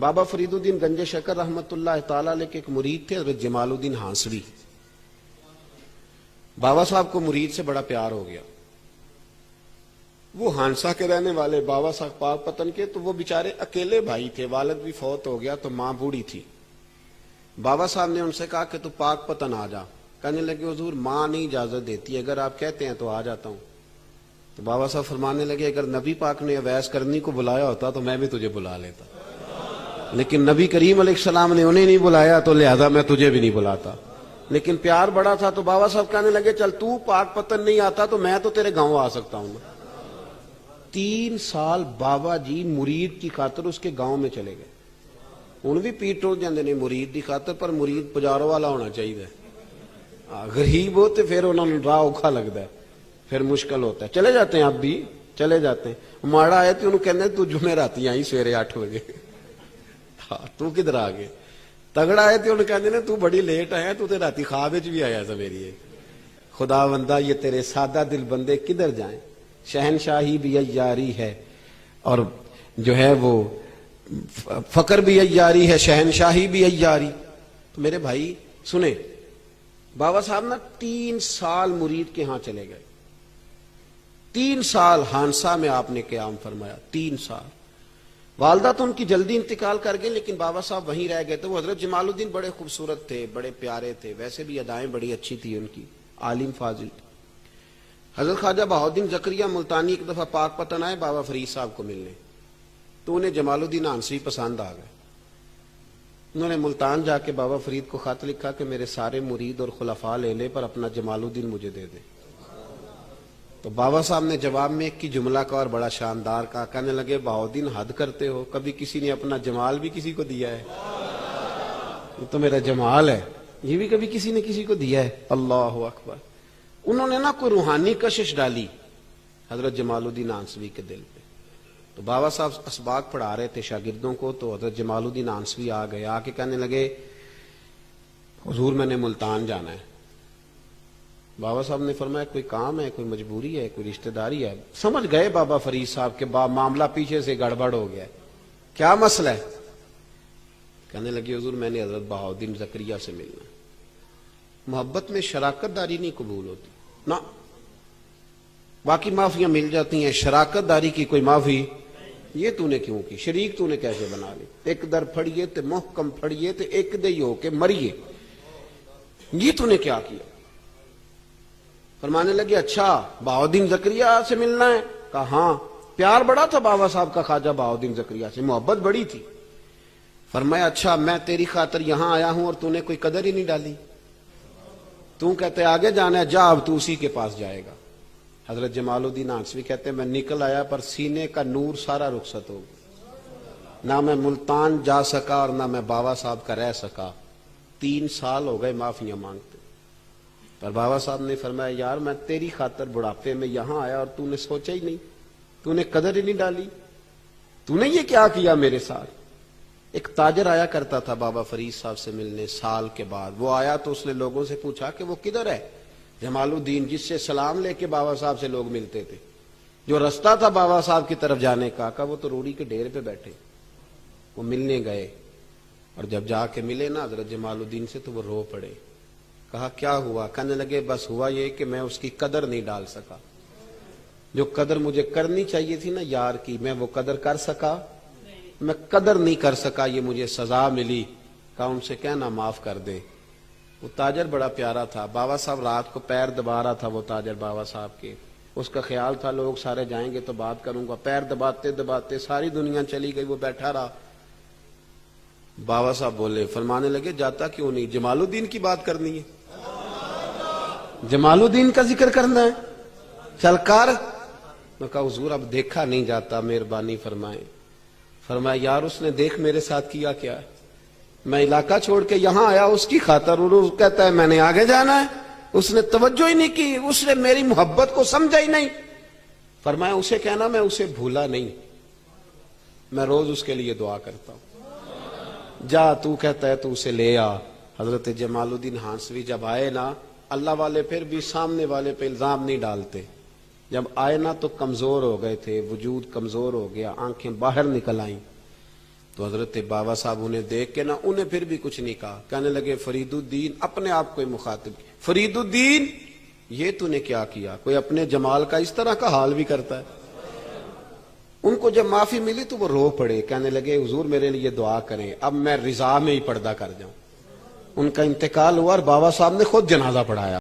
بابا فرید الدین گنج شکر رحمت اللہ تعالی علیہ کے ایک مرید تھے حضرت جمال الدین ہانسوی. بابا صاحب کو مرید سے بڑا پیار ہو گیا. وہ ہانسا کے رہنے والے بابا صاحب پاک پتن کے، تو وہ بیچارے اکیلے بھائی تھے، والد بھی فوت ہو گیا تو ماں بوڑھی تھی. بابا صاحب نے ان سے کہا کہ تو پاک پتن آ جا. کہنے لگے حضور ماں نہیں اجازت دیتی، اگر آپ کہتے ہیں تو آ جاتا ہوں. تو بابا صاحب فرمانے لگے اگر نبی پاک نے اویس کرنی کو بلایا ہوتا تو میں بھی تجھے بلا لیتا، لیکن نبی کریم علیہ السلام نے انہیں نہیں بلایا تو لہذا میں تجھے بھی نہیں بلاتا. لیکن پیار بڑا تھا تو بابا صاحب کہنے لگے چل تو پاک پتن نہیں آتا تو میں تو تیرے گاؤں آ سکتا ہوں. 3 سال بابا جی مرید کی خاطر اس کے گاؤں میں چلے گئے. ان بھی پیٹ ٹوٹ جاندے نے مرید کی خاطر، پر مرید پجاروں والا ہونا چاہیے. غریب ہو تو پھر انہوں نے راہ اوکھا لگتا ہے، پھر مشکل ہوتا ہے. چلے جاتے ہیں اب بھی چلے جاتے ہیں. ماڑا آئے تو انہوں کہنے تو جمعے راتی آئی سویرے 8 بجے. تو کدھر آ گئے؟ تگڑا آئے تو انہوں کہنے تو بڑی لیٹ آیا، تو راتی خواب بھی آیا تھا میری. خدا بندہ یہ تیرے سادہ دل بندے کدھر جائیں، شہنشاہی بھی عیاری ہے اور جو ہے وہ فقر بھی عیاری ہے، شہنشاہی بھی عیاری. تو میرے بھائی سنیں، بابا صاحب نا 3 سال مرید کے ہاں چلے گئے. 3 سال ہانسا میں آپ نے قیام فرمایا. 3 سال. والدہ تو ان کی جلدی انتقال کر گئے لیکن بابا صاحب وہیں رہ گئے. تو وہ حضرت جمال الدین بڑے خوبصورت تھے، بڑے پیارے تھے، ویسے بھی ادائیں بڑی اچھی تھی ان کی، عالم فاضل تھے. حضرت خواجہ بہاؤالدین زکریا ملتانی ایک دفعہ پاک پتن آئے بابا فرید صاحب کو ملنے، تو انہیں جمال الدین ہانسوی پسند آ گئے. انہوں نے ملتان جا کے بابا فرید کو خط لکھا کہ میرے سارے مرید اور خلفاء لے لے پر اپنا جمال الدین مجھے دے دے. تو بابا صاحب نے جواب میں ایک کی جملہ کا اور بڑا شاندار کہا. کہنے لگے بہاؤالدین حد کرتے ہو، کبھی کسی نے اپنا جمال بھی کسی کو دیا ہے؟ یہ تو میرا جمال ہے، یہ بھی کبھی کسی نے کسی کو دیا ہے؟ اللہ اکبر. انہوں نے نا کوئی روحانی کشش ڈالی حضرت جمال الدین ہانسوی کے دل پہ. تو بابا صاحب اسباق پڑھا رہے تھے شاگردوں کو، تو حضرت جمال الدین ہانسوی آ گئے. آ کے کہنے لگے حضور میں نے ملتان جانا ہے. بابا صاحب نے فرمایا کوئی کام ہے، کوئی مجبوری ہے، کوئی رشتہ داری ہے؟ سمجھ گئے بابا فرید صاحب کے معاملہ پیچھے سے گڑبڑ ہو گیا ہے. کیا مسئلہ ہے؟ کہنے لگے حضور میں نے حضرت بہاؤالدین زکریا سے ملنا ہے. محبت میں شراکت داری نہیں قبول ہوتی نا، باقی معافیاں مل جاتی ہیں، شراکت داری کی کوئی معافی یہ تو نے کیوں کی؟ شریک تو نے کیسے بنا لی؟ ایک در پھڑیے تے محکم پھڑیے تے ایک دے ہو کے مریے، یہ تو نے کیا کیا؟ فرمانے لگے اچھا بہاؤالدین زکریا سے ملنا ہے؟ کہا ہاں. پیار بڑا تھا بابا صاحب کا خواجہ بہاؤالدین زکریا سے، محبت بڑی تھی. فرمایا اچھا میں تیری خاطر یہاں آیا ہوں اور تو نے کوئی قدر ہی نہیں ڈالی. تو کہتے آگے جانا ہے، جا اب تو اسی کے پاس جائے گا. حضرت جمال الدین ہانسوی کہتے ہیں میں نکل آیا پر سینے کا نور سارا رخصت ہو گیا، نہ میں ملتان جا سکا اور نہ میں بابا صاحب کا رہ سکا. 3 سال ہو گئے معافیاں مانگتے. پر بابا صاحب نے فرمایا یار میں تیری خاطر بڑھاپے میں یہاں آیا اور تو نے سوچا ہی نہیں، تو نے قدر ہی نہیں ڈالی، تو نے یہ کیا کیا میرے ساتھ. ایک تاجر آیا کرتا تھا بابا فرید صاحب سے ملنے سال کے بعد. وہ آیا تو اس نے لوگوں سے پوچھا کہ وہ کدھر ہے جمال الدین جس سے سلام لے کے بابا صاحب سے لوگ ملتے تھے، جو رستہ تھا بابا صاحب کی طرف جانے کا. کہا وہ تو روڑی کے ڈھیر پہ بیٹھے. وہ ملنے گئے اور جب جا کے ملے نا حضرت جمال الدین سے تو وہ رو پڑے. کہا کیا ہوا؟ کہنے لگے بس ہوا یہ کہ میں اس کی قدر نہیں ڈال سکا، جو قدر مجھے کرنی چاہیے تھی نا یار کی، میں وہ قدر کر سکا؟ میں قدر نہیں کر سکا، یہ مجھے سزا ملی. کہا ان سے کہنا معاف کر دے. وہ تاجر بڑا پیارا تھا. بابا صاحب رات کو پیر دبا رہا تھا وہ تاجر بابا صاحب کے. اس کا خیال تھا لوگ سارے جائیں گے تو بات کروں گا. پیر دباتے دباتے ساری دنیا چلی گئی، وہ بیٹھا رہا. بابا صاحب بولے، فرمانے لگے جاتا کیوں نہیں؟ جمال الدین کی بات کرنی ہے، جمال الدین کا ذکر کرنا ہے، چل کر. میں کہا حضور اب دیکھا نہیں جاتا، مہربانی فرمائیں. فرمایا یار اس نے دیکھ میرے ساتھ کیا کیا ہے؟ میں علاقہ چھوڑ کے یہاں آیا اس کی خاطر، اور وہ کہتا ہے میں نے آگے جانا ہے. اس نے توجہ ہی نہیں کی، اس نے میری محبت کو سمجھا ہی نہیں. فرمایا اسے کہنا میں اسے بھولا نہیں، میں روز اس کے لیے دعا کرتا ہوں. جا تو کہتا ہے تو اسے لے آ. حضرت جمال الدین ہانسوی جب آئے نا، اللہ والے پھر بھی سامنے والے پہ الزام نہیں ڈالتے. جب آئے نا تو کمزور ہو گئے تھے، وجود کمزور ہو گیا، آنکھیں باہر نکل آئیں. تو حضرت بابا صاحب انہیں دیکھ کے نا انہیں پھر بھی کچھ نہیں کہا. کہنے لگے فرید الدین، اپنے آپ کو مخاطب کیا، فرید الدین یہ تو نے کیا کیا؟ کوئی اپنے جمال کا اس طرح کا حال بھی کرتا ہے. ان کو جب معافی ملی تو وہ رو پڑے، کہنے لگے حضور میرے لیے دعا کریں، اب میں رضا میں ہی پردہ کر جاؤں. ان کا انتقال ہوا اور بابا صاحب نے خود جنازہ پڑھایا.